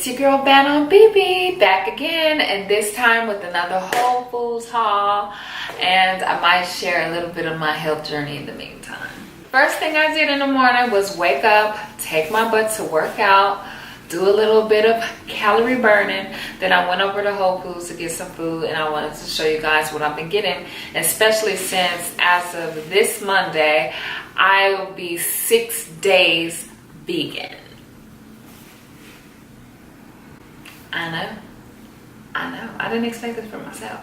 It's your girl Bannon BB back again, and this time with another Whole Foods haul, and I might share a little bit of my health journey in the meantime. First thing I did in the morning was wake up, take my butt to work out, do a little bit of calorie burning. Then I went over to Whole Foods to get some food, and I wanted to show you guys what I've been getting, especially since as of this Monday I will be 6 days vegan. I know. I didn't expect this for myself.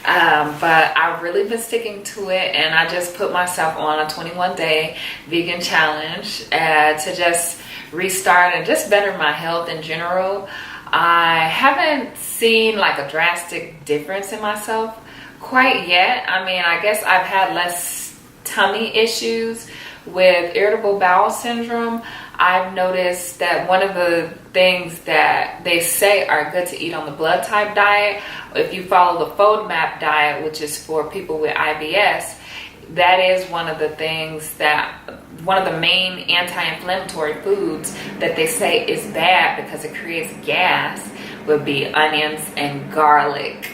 But I've really been sticking to it, and I just put myself on a 21-day vegan challenge to just restart and just better my health in general. I haven't seen like a drastic difference in myself quite yet. I mean, I guess I've had less tummy issues with irritable bowel syndrome. I've noticed that one of the things that they say are good to eat on the blood type diet, if you follow the FODMAP diet, which is for people with IBS, that is one of the things that, one of the main anti-inflammatory foods that they say is bad because it creates gas, would be onions and garlic.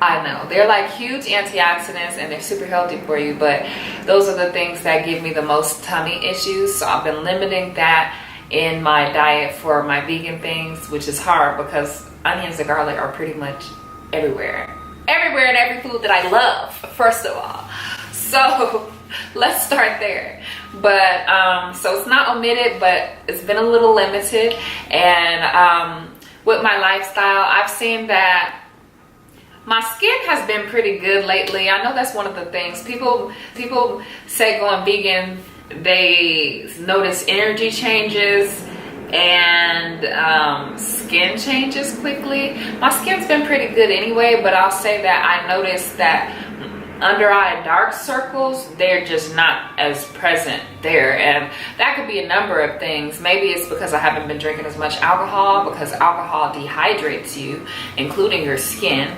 I know, they're like huge antioxidants and they're super healthy for you, but those are the things that give me the most tummy issues. So I've been limiting that in my diet for my vegan things, which is hard because onions and garlic are pretty much everywhere in every food that I love, first of all. So let's start there. But so it's not omitted, but it's been a little limited. And with my lifestyle, I've seen that my skin has been pretty good lately. I know that's one of the things people say going vegan, they notice energy changes and skin changes quickly. My skin's been pretty good anyway, but I'll say that I noticed that under eye dark circles, they're just not as present there, and that could be a number of things. Maybe it's because I haven't been drinking as much alcohol, because alcohol dehydrates you, including your skin.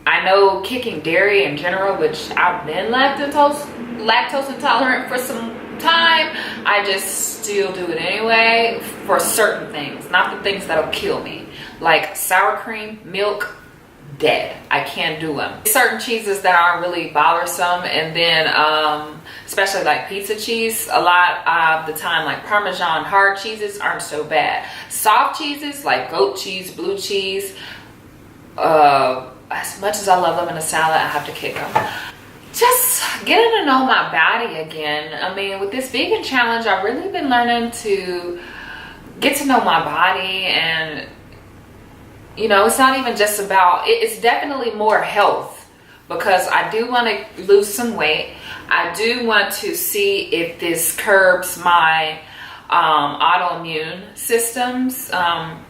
I know kicking dairy in general, which I've been lactose intolerant for some time, I just still do it anyway for certain things, not the things that'll kill me, like sour cream, milk, dead. I can't do them. Certain cheeses that aren't really bothersome, and then especially like pizza cheese, a lot of the time like Parmesan hard cheeses aren't so bad. Soft cheeses like goat cheese, blue cheese, as much as I love them in a salad, I have to kick them. Just getting to know my body again. I mean, with this vegan challenge, I've really been learning to get to know my body, and you know, it's not even just about, it's definitely more health, because I do want to lose some weight. I do want to see if this curbs my autoimmune systems,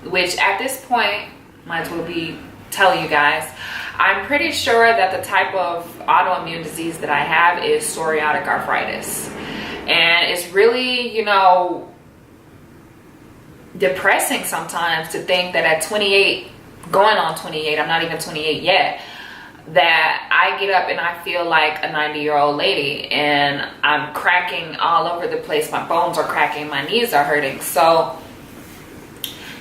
which at this point, might as well be telling you guys, I'm pretty sure that the type of autoimmune disease that I have is psoriatic arthritis. And it's really, you know, depressing sometimes to think that at 28, going on 28, I'm not even 28 yet, that I get up and I feel like a 90-year-old lady, and I'm cracking all over the place. My bones are cracking, my knees are hurting. So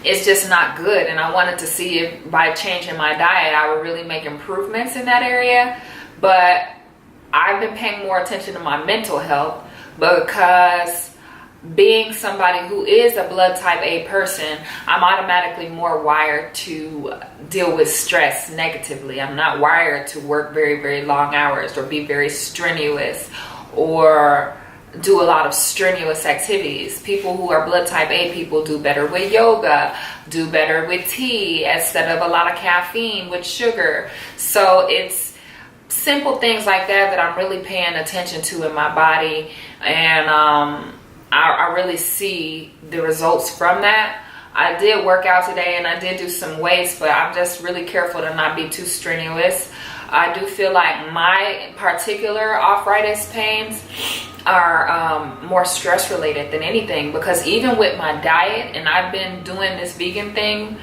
it's just not good, and I wanted to see if by changing my diet I would really make improvements in that area. But I've been paying more attention to my mental health, because being somebody who is a blood type A person, I'm automatically more wired to deal with stress negatively. I'm not wired to work very, very long hours or be very strenuous or do a lot of strenuous activities. People who are blood type A people do better with yoga, do better with tea instead of a lot of caffeine with sugar. So it's simple things like that that I'm really paying attention to in my body, and I really see the results from that. I did work out today and I did do some weights, but I'm just really careful to not be too strenuous. I do feel like my particular arthritis pains are more stress related than anything, because even with my diet, and I've been doing this vegan thing,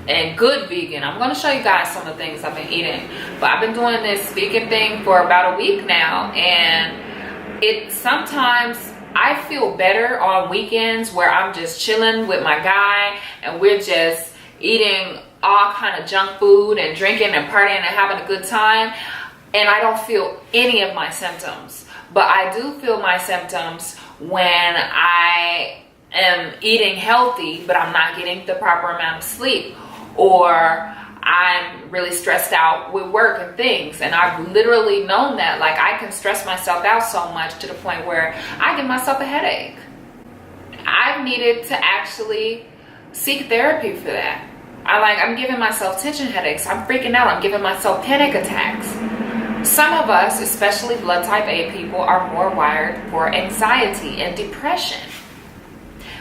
and good vegan, I'm going to show you guys some of the things I've been eating, but I've been doing this vegan thing for about a week now, and it sometimes I feel better on weekends where I'm just chilling with my guy and we're just eating all kind of junk food and drinking and partying and having a good time, and I don't feel any of my symptoms. But I do feel my symptoms when I am eating healthy but I'm not getting the proper amount of sleep, or I'm really stressed out with work and things. And I've literally known that, like, I can stress myself out so much to the point where I give myself a headache. I've needed to actually seek therapy for that. I'm giving myself tension headaches. I'm freaking out. I'm giving myself panic attacks. Some of us, especially blood type A people, are more wired for anxiety and depression,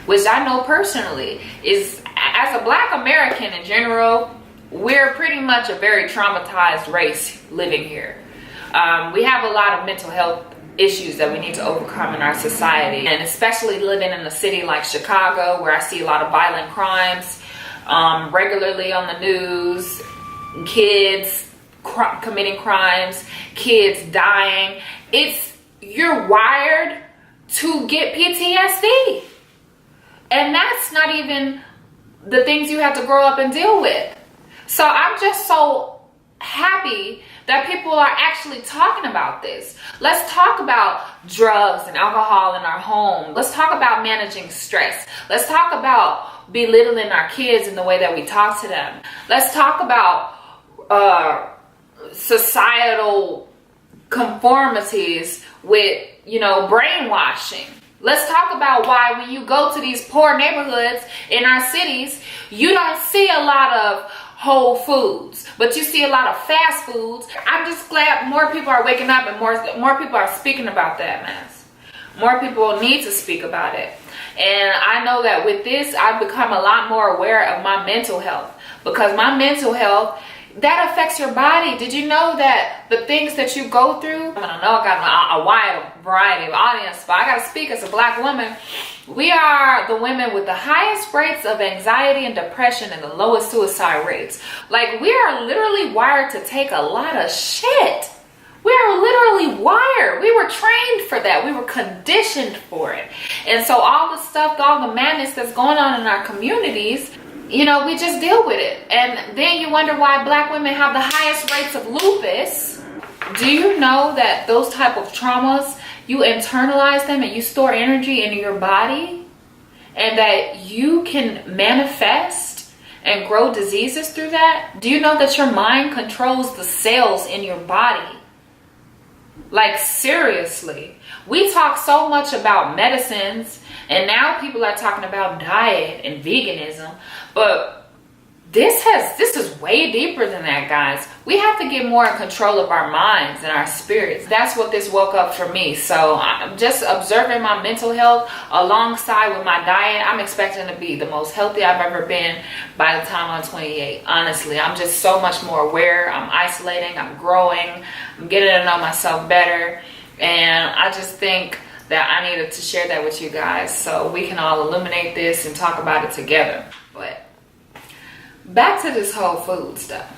which I know personally is, as a Black American in general, we're pretty much a very traumatized race living here. We have a lot of mental health issues that we need to overcome in our society, and especially living in a city like Chicago, where I see a lot of violent crimes regularly on the news, kids committing crimes, kids dying. You're wired to get PTSD, and that's not even the things you have to grow up and deal with. So I'm just so happy that people are actually talking about this. Let's talk about drugs and alcohol in our home. Let's talk about managing stress. Let's talk about belittling our kids in the way that we talk to them. Let's talk about societal conformities with, brainwashing. Let's talk about why when you go to these poor neighborhoods in our cities, you don't see a lot of whole foods, but you see a lot of fast foods. I'm just glad more people are waking up and more people are speaking about that mess. More people need to speak about it. And I know that with this, I've become a lot more aware of my mental health, because my mental health, that affects your body. Did you know that the things that you go through, I know I got a wide variety of audience, but I got to speak as a Black woman. We are the women with the highest rates of anxiety and depression and the lowest suicide rates. Like, we are literally wired to take a lot of shit. We are literally wired. We were trained for that. We were conditioned for it. And so all the stuff, all the madness that's going on in our communities, we just deal with it. And then you wonder why Black women have the highest rates of lupus. Do you know that those type of traumas, you internalize them and you store energy in your body, and that you can manifest and grow diseases through that? Do you know that your mind controls the cells in your body? Like, seriously. We talk so much about medicines, and now people are talking about diet and veganism, but this is way deeper than that, guys. We have to get more in control of our minds and our spirits. That's what this woke up for me. So I'm just observing my mental health alongside with my diet. I'm expecting to be the most healthy I've ever been by the time I'm 28. Honestly, I'm just so much more aware. I'm isolating, I'm growing, I'm getting to know myself better. And I just think that I needed to share that with you guys so we can all illuminate this and talk about it together. But back to this whole food stuff.